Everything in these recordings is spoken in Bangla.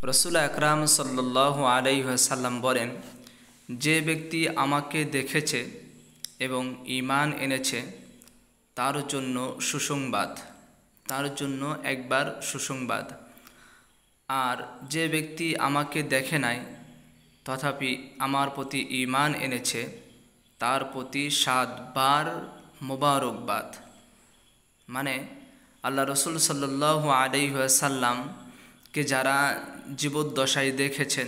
রসুল আকরাম সাল্লাল্লাহু আলাইহি ওয়াসাল্লাম বলেন, যে ব্যক্তি আমাকে দেখেছে এবং ঈমান এনেছে তার জন্য সুসংবাদ, তার জন্য একবার সুসংবাদ। আর যে ব্যক্তি আমাকে দেখে নাই তথাপি আমার প্রতি ঈমান এনেছে তার প্রতি 7 বার মোবারকবাদ। মানে আল্লাহ রসুল সাল্লাল্লাহু আলাইহি ওয়াসাল্লামকে যারা জীবদ্দশায় দেখেছেন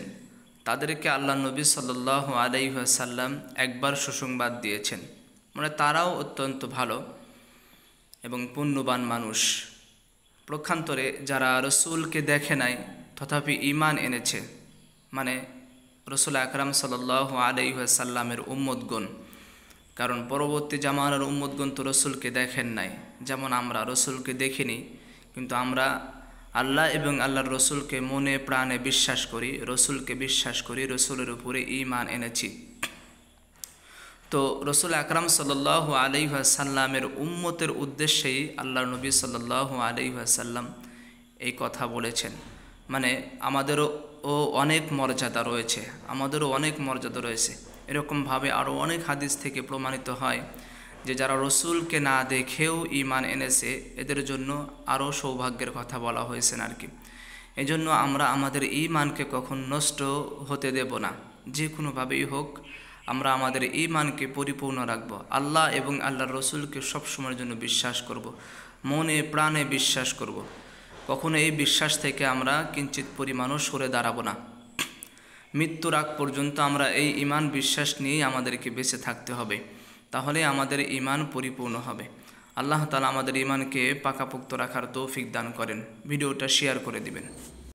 তাদেরকে আল্লাহ নবী সাল্লাল্লাহু আলাইহি ওয়াসাল্লাম একবার সুসংবাদ দিয়েছেন। মানে তারাও অত্যন্ত ভালো এবং পুণ্যবান মানুষ। পক্ষান্তরে যারা রসুলকে দেখে নাই তথাপি ঈমান এনেছে, মানে রসুল আকরাম সাল্লাল্লাহু আলাইহি ওয়াসাল্লামের উম্মতগণ, কারণ পরবর্তী জামানার উম্মতগণ তো রসুলকে দেখেন নাই। যেমন আমরা রসুলকে দেখিনি, কিন্তু আমরা আল্লাহ এবং আল্লাহর রসুলকে মনে প্রাণে বিশ্বাস করি, রসুলকে বিশ্বাস করি, রসুলের উপরে ঈমান এনেছি। তো রসুল আকরাম সাল্লাল্লাহু আলাইহি ওয়াসাল্লামের উম্মতের উদ্দেশ্যেই আল্লাহর নবী সাল্লাল্লাহু আলাইহি ওয়াসাল্লাম এই কথা বলেছেন। মানে আমাদেরও অনেক মর্যাদা রয়েছে, এরকমভাবে আরও অনেক হাদিস থেকে প্রমাণিত হয় যে যারা রসুলকে না দেখেও ঈমান এনেছে এদের জন্য আরও সৌভাগ্যের কথা বলা হয়েছে আর কি। এজন্য আমরা আমাদের ঈমানকে কখন নষ্ট হতে দেব না, যে কোনোভাবেই হোক আমরা আমাদের ঈমানকে পরিপূর্ণ রাখব। আল্লাহ এবং আল্লাহর রসুলকে সবসময়ের জন্য বিশ্বাস করব, মনে প্রাণে বিশ্বাস করব। কখনো এই বিশ্বাস থেকে আমরা কিঞ্চিত পরিমাণও সরে দাঁড়াবো না। মৃত্যুর আগ পর্যন্ত আমরা এই ঈমান বিশ্বাস নিয়েই আমাদেরকে বেঁচে থাকতে হবে, তাহলে আমাদের ঈমান পরিপূর্ণ হবে। আল্লাহ তাআলা আমাদের ঈমানকে পাকাপোক্ত রাখার তৌফিক দান করেন। ভিডিওটা শেয়ার করে দিবেন।